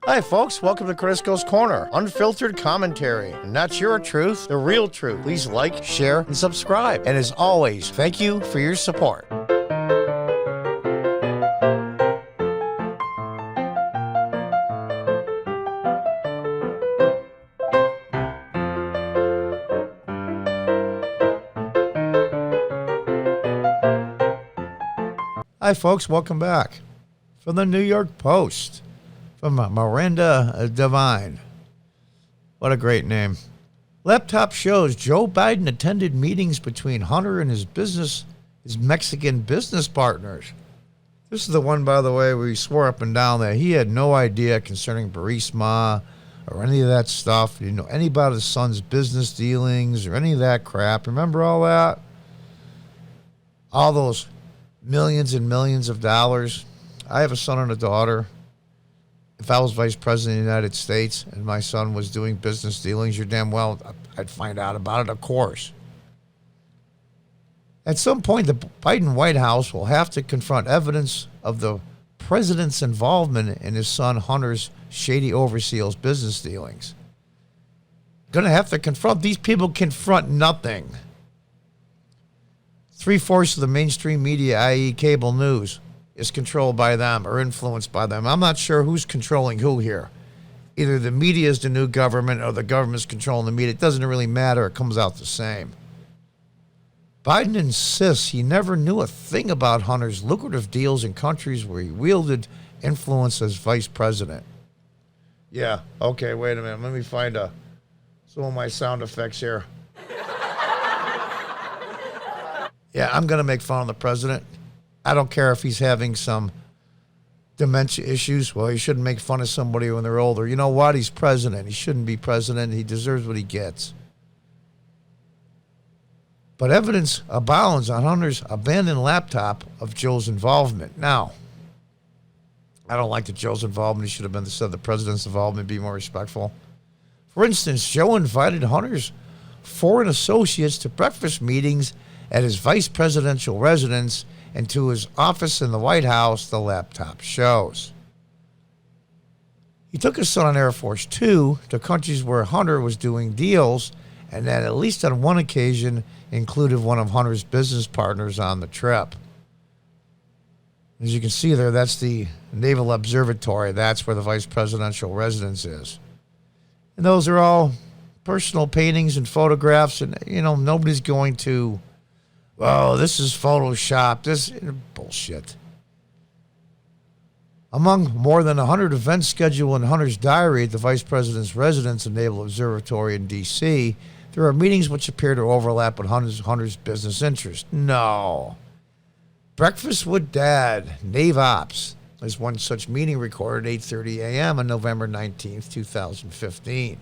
Hi, folks. Welcome to Crisco's Corner. Unfiltered commentary. And not your truth, the real truth. Please like, share, and subscribe. And as always, thank you for your support. Hi, folks. Welcome back. From the New York Post. From Miranda Devine. What a great name. Laptop shows Joe Biden attended meetings between Hunter and his Mexican business partners. This is the one, by the way, where he swore up and down that he had no idea concerning Burisma or any of that stuff. He didn't know any about his son's business dealings or any of that crap. Remember all that? All those millions and millions of dollars. I have a son and a daughter. If I was vice president of the United States and my son was doing business dealings, you're damn well I'd find out about it, of course. At some point, the Biden White House will have to confront evidence of the president's involvement in his son Hunter's shady overseas business dealings. Going to have to confront. These people confront nothing. 3/4 of the mainstream media, i.e. cable news, is controlled by them or influenced by them. I'm not sure who's controlling who here. Either the media is the new government or the government's controlling the media. It doesn't really matter. It comes out the same. Biden insists he never knew a thing about Hunter's lucrative deals in countries where he wielded influence as vice president. Yeah, okay, wait a minute. Let me find some of my sound effects here. Yeah, I'm going to make fun of the president. I don't care if he's having some dementia issues. Well, he shouldn't make fun of somebody when they're older. You know what? He's president. He shouldn't be president. He deserves what he gets. But evidence abounds on Hunter's abandoned laptop of Joe's involvement. Now, I don't like the Joe's involvement. He should have been said the president's involvement, be more respectful. For instance, Joe invited Hunter's foreign associates to breakfast meetings at his vice presidential residence and to his office in the White House, the laptop shows. He took his son on Air Force Two to countries where Hunter was doing deals, and that at least on one occasion included one of Hunter's business partners on the trip. As you can see there, that's the Naval Observatory. That's where the vice presidential residence is. And those are all personal paintings and photographs, and, nobody's going to, well, this is Photoshop. This is bullshit. Among more than 100 events scheduled in Hunter's diary at the vice president's residence and Naval Observatory in D.C., there are meetings which appear to overlap with Hunter's business interests. No. Breakfast with Dad, Nave Ops. There's one such meeting recorded at 8:30 a.m. on November 19th, 2015.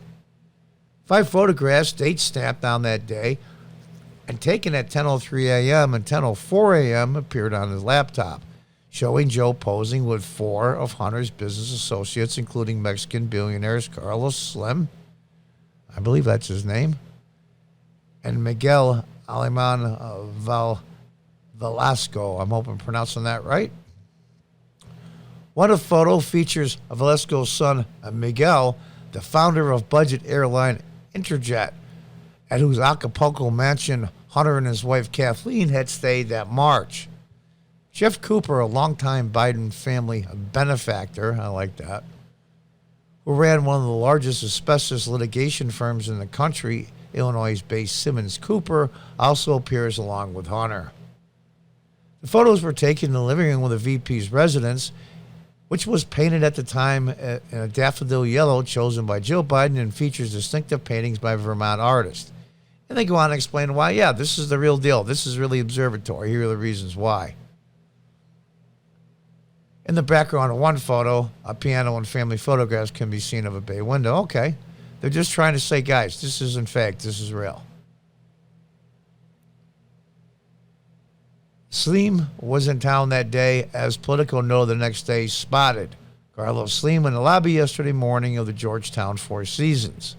5 photographs, dates stamped on that day, and taken at 10:03 a.m. and 10:04 a.m. appeared on his laptop, showing Joe posing with 4 of Hunter's business associates, including Mexican billionaires Carlos Slim, I believe that's his name, and Miguel Alemán Velasco. I'm hoping I'm pronouncing that right. One of the photo features Velasco's son, Miguel, the founder of budget airline Interjet, at whose Acapulco mansion Hunter and his wife Kathleen had stayed that March. Jeff Cooper, a longtime Biden family benefactor, I like that, who ran one of the largest asbestos litigation firms in the country, Illinois-based Simmons Cooper, also appears along with Hunter. The photos were taken in the living room of the VP's residence, which was painted at the time in a daffodil yellow chosen by Joe Biden and features distinctive paintings by Vermont artists. And they go on to explain why, yeah, this is the real deal. This is really observatory. Here are the reasons why. In the background of one photo, a piano and family photographs can be seen of a bay window. Okay. They're just trying to say, guys, this isn't fake. This is real. Slim was in town that day, as Politico Know the next day spotted Carlos Slim in the lobby yesterday morning of the Georgetown Four Seasons.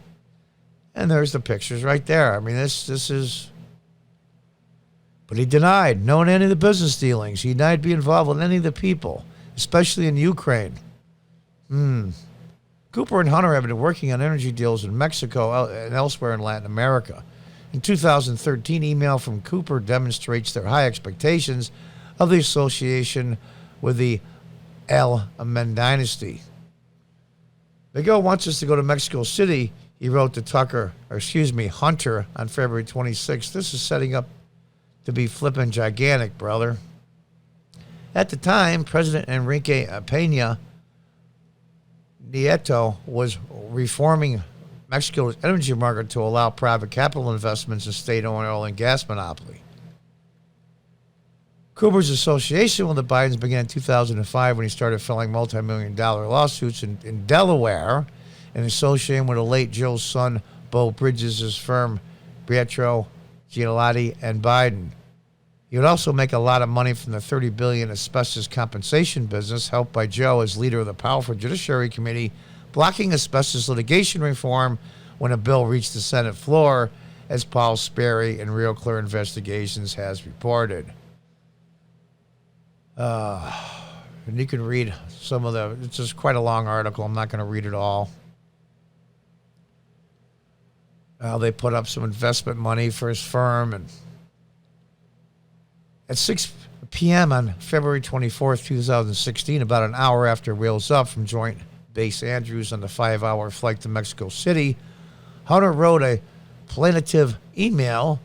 And there's the pictures right there. I mean, this is... But he denied knowing any of the business dealings. He denied being involved with any of the people, especially in Ukraine. Cooper and Hunter have been working on energy deals in Mexico and elsewhere in Latin America. In 2013, email from Cooper demonstrates their high expectations of the association with the Alemán dynasty. Miguel wants us to go to Mexico City, he wrote to Hunter on February 26th. This is setting up to be flippin' gigantic, brother. At the time, President Enrique Peña Nieto was reforming Mexico's energy market to allow private capital investments in state-owned oil and gas monopoly. Cooper's association with the Bidens began in 2005 when he started filing multi-million-dollar lawsuits in Delaware and associating with the late Joe's son, Bo Bridges' firm, Pietro Gigliotti and Biden. He would also make a lot of money from the $30 billion asbestos compensation business, helped by Joe as leader of the powerful Judiciary Committee, blocking asbestos litigation reform when a bill reached the Senate floor, as Paul Sperry in Real Clear Investigations has reported. And you can read some of it's just quite a long article. I'm not going to read it all. They put up some investment money for his firm. And at 6 p.m. on February 24th, 2016, about an hour after wheels up from Joint Base Andrews on the 5-hour flight to Mexico City, Hunter wrote a plaintive email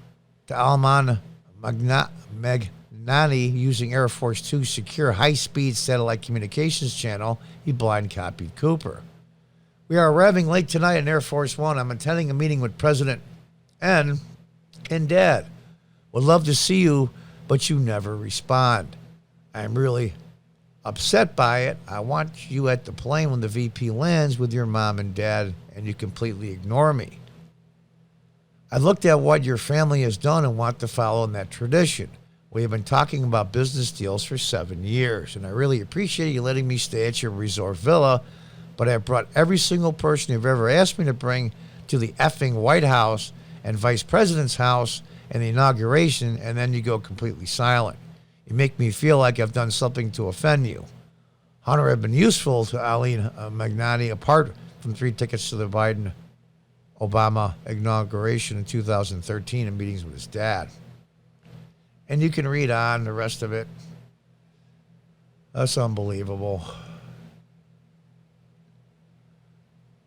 to Alemán Magnani using Air Force Two's secure high-speed satellite communications channel. He blind copied Cooper. We are arriving late tonight in Air Force One. I'm attending a meeting with President N and Dad. Would love to see you, but you never respond. I'm really upset by it. I want you at the plane when the VP lands with your mom and dad, and you completely ignore me. I looked at what your family has done and want to follow in that tradition. We have been talking about business deals for 7 years, and I really appreciate you letting me stay at your resort villa, but I've brought every single person you've ever asked me to bring to the effing White House and Vice President's house and the inauguration, and then you go completely silent. You make me feel like I've done something to offend you. Hunter had been useful to Alemán Magnani, apart from 3 tickets to the Biden-Obama inauguration in 2013 and meetings with his dad. And you can read on the rest of it. That's unbelievable.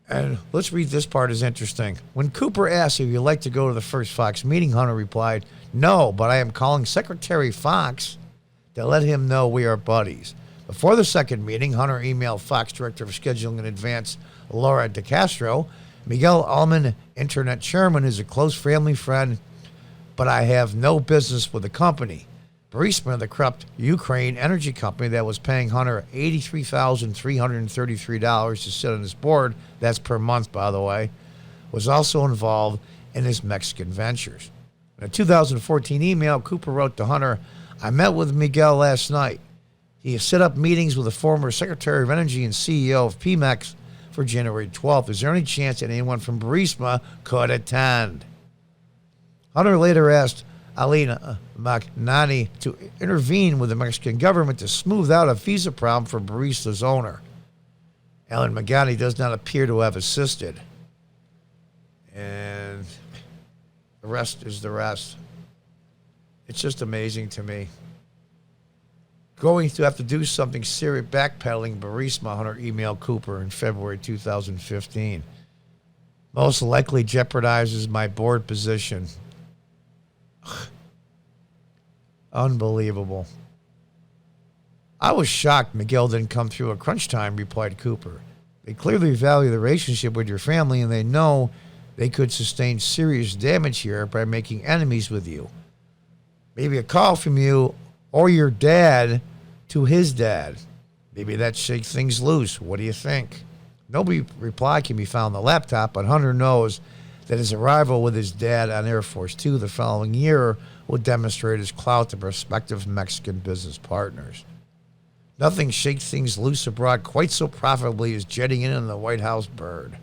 And let's read this part, is interesting. When Cooper asked if you'd like to go to the first Fox meeting, Hunter replied, "No, but I am calling Secretary Fox to let him know we are buddies." Before the second meeting, Hunter emailed Fox Director of Scheduling in Advance, Laura DeCastro, "Miguel Alman, Internet Chairman, is a close family friend, but I have no business with the company. Burisma, the corrupt Ukraine energy company that was paying Hunter $83,333 to sit on his board, that's per month, by the way, was also involved in his Mexican ventures." In a 2014 email, Cooper wrote to Hunter, "I met with Miguel last night. He has set up meetings with the former Secretary of Energy and CEO of Pemex for January 12th. Is there any chance that anyone from Burisma could attend?" Hunter later asked Alemán Magnani to intervene with the Mexican government to smooth out a visa problem for Burisma's owner. Alemán Magnani does not appear to have assisted. And the rest is the rest. It's just amazing to me. Going to have to do something serious, backpedaling Burisma, Hunter emailed Cooper in February 2015. Most likely jeopardizes my board position. Unbelievable. "I was shocked Miguel didn't come through at crunch time," replied Cooper. "They clearly value the relationship with your family, and they know they could sustain serious damage here by making enemies with you. Maybe a call from you or your dad to his dad. Maybe that shakes things loose. What do you think?" No reply can be found on the laptop, but Hunter knows that his arrival with his dad on Air Force Two the following year will demonstrate his clout to prospective Mexican business partners. Nothing shakes things loose abroad quite so profitably as jetting in on the White House bird.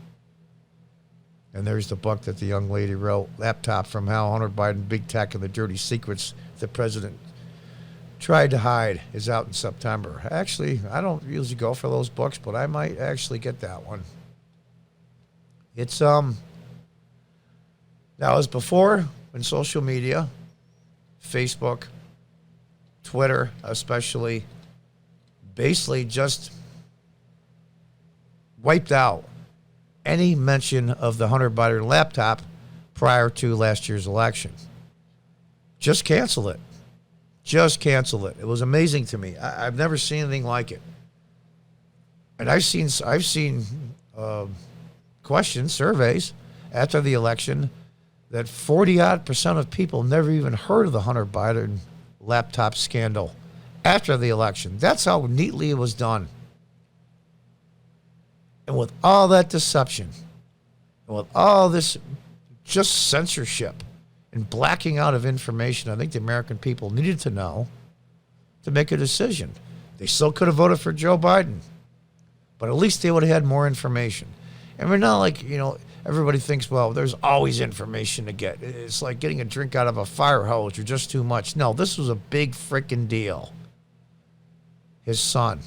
And there's the book that the young lady wrote, Laptop from How Hunter Biden, Big Tech, and the Dirty Secrets the President Tried to Hide, is out in September. Actually, I don't usually go for those books, but I might actually get that one. It's that was before when social media, Facebook, Twitter especially, basically just wiped out any mention of the Hunter Biden laptop prior to last year's election. Just cancel it. Just cancel it. It was amazing to me. I've never seen anything like it. And I've seen questions, surveys after the election that 40-odd% of people never even heard of the Hunter Biden laptop scandal after the election. That's how neatly it was done. And with all that deception, and with all this just censorship and blacking out of information, I think the American people needed to know to make a decision. They still could have voted for Joe Biden, but at least they would have had more information. And we're not like, everybody thinks, well, there's always information to get. It's like getting a drink out of a fire hose or just too much. No, this was a big freaking deal. His son.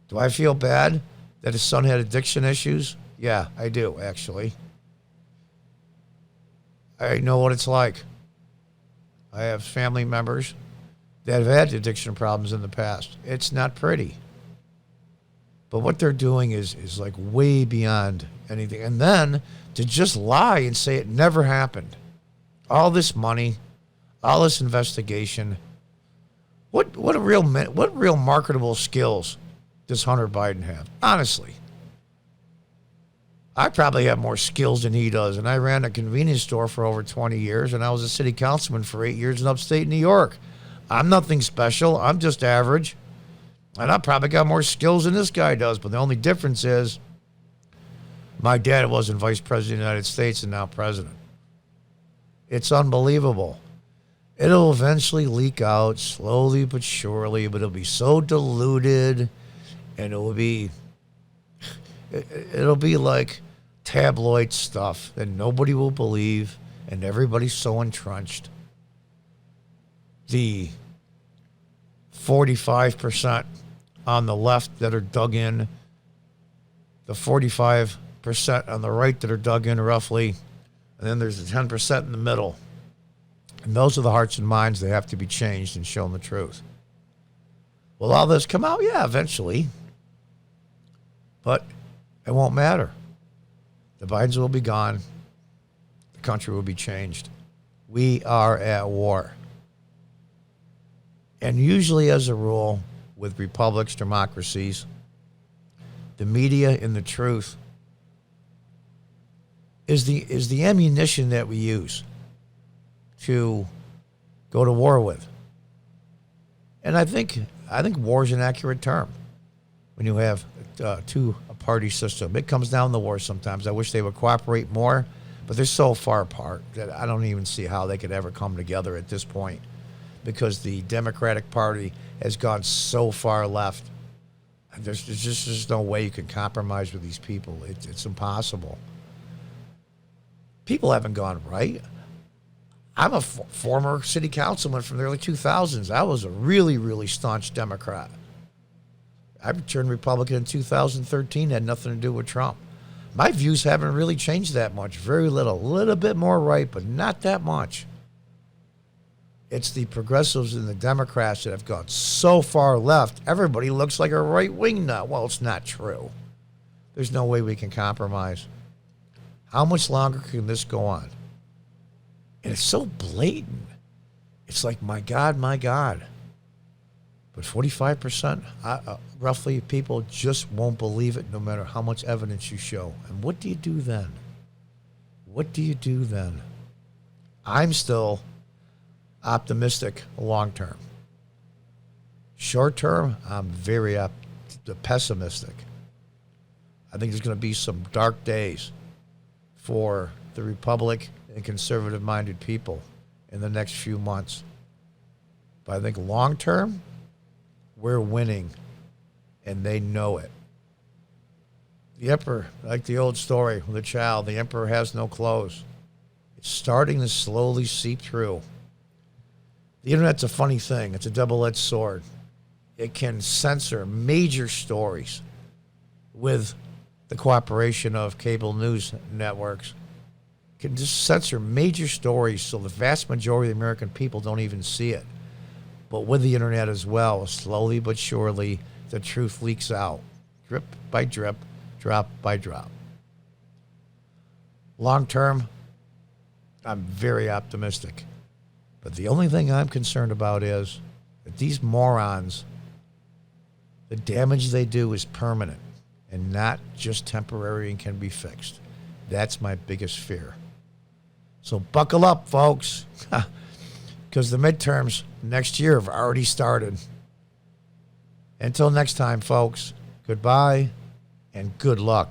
Do I feel bad that his son had addiction issues? Yeah, I do, actually. I know what it's like. I have family members that have had addiction problems in the past. It's not pretty. But what they're doing is like way beyond anything. And then to just lie and say it never happened. All this money, all this investigation. What real marketable skills does Hunter Biden have? Honestly. I probably have more skills than he does. And I ran a convenience store for over 20 years, and I was a city councilman for 8 years in upstate New York. I'm nothing special. I'm just average. And I probably got more skills than this guy does. But the only difference is my dad wasn't vice president of the United States and now president. It's unbelievable. It'll eventually leak out slowly but surely, but it'll be so diluted, and it'll be like tabloid stuff that nobody will believe, and everybody's so entrenched. The 45% on the left that are dug in, the 45% on the right that are dug in roughly, and then there's the 10% in the middle. And those are the hearts and minds that have to be changed and shown the truth. Will all this come out? Yeah, eventually. But it won't matter. The Bidens will be gone. The country will be changed. We are at war. And usually, as a rule, with republics, democracies, the media and the truth is the ammunition that we use to go to war with. And I think war is an accurate term when you have a two-party system. It comes down to war sometimes. I wish they would cooperate more, but they're so far apart that I don't even see how they could ever come together at this point, because the Democratic Party has gone so far left. There's just no way you can compromise with these people. It's impossible. People haven't gone right. I'm a former city councilman from the early 2000s. I was a really, really staunch Democrat. I turned Republican in 2013, had nothing to do with Trump. My views haven't really changed that much, very little. A little bit more right, but not that much. It's the progressives and the Democrats that have gone so far left, everybody looks like a right-wing nut. Well, it's not true. There's no way we can compromise. How much longer can this go on? And it's so blatant. It's like, my God, my God. But 45%, roughly, people just won't believe it no matter how much evidence you show. And what do you do then? What do you do then? I'm still optimistic long term. Short term, I'm very pessimistic. I think there's going to be some dark days for the Republic and conservative-minded people in the next few months. But I think long term, we're winning, and they know it. The emperor, like the old story with the child, the emperor has no clothes. It's starting to slowly seep through. The internet's a funny thing. It's a double-edged sword. It can censor major stories with the cooperation of cable news networks can just censor major stories so the vast majority of the American people don't even see it. But with the internet as well, slowly but surely, the truth leaks out, drip by drip, drop by drop. Long term, I'm very optimistic. But the only thing I'm concerned about is that these morons, the damage they do is permanent and not just temporary and can be fixed. That's my biggest fear. So buckle up, folks, because the midterms next year have already started. Until next time, folks, goodbye and good luck.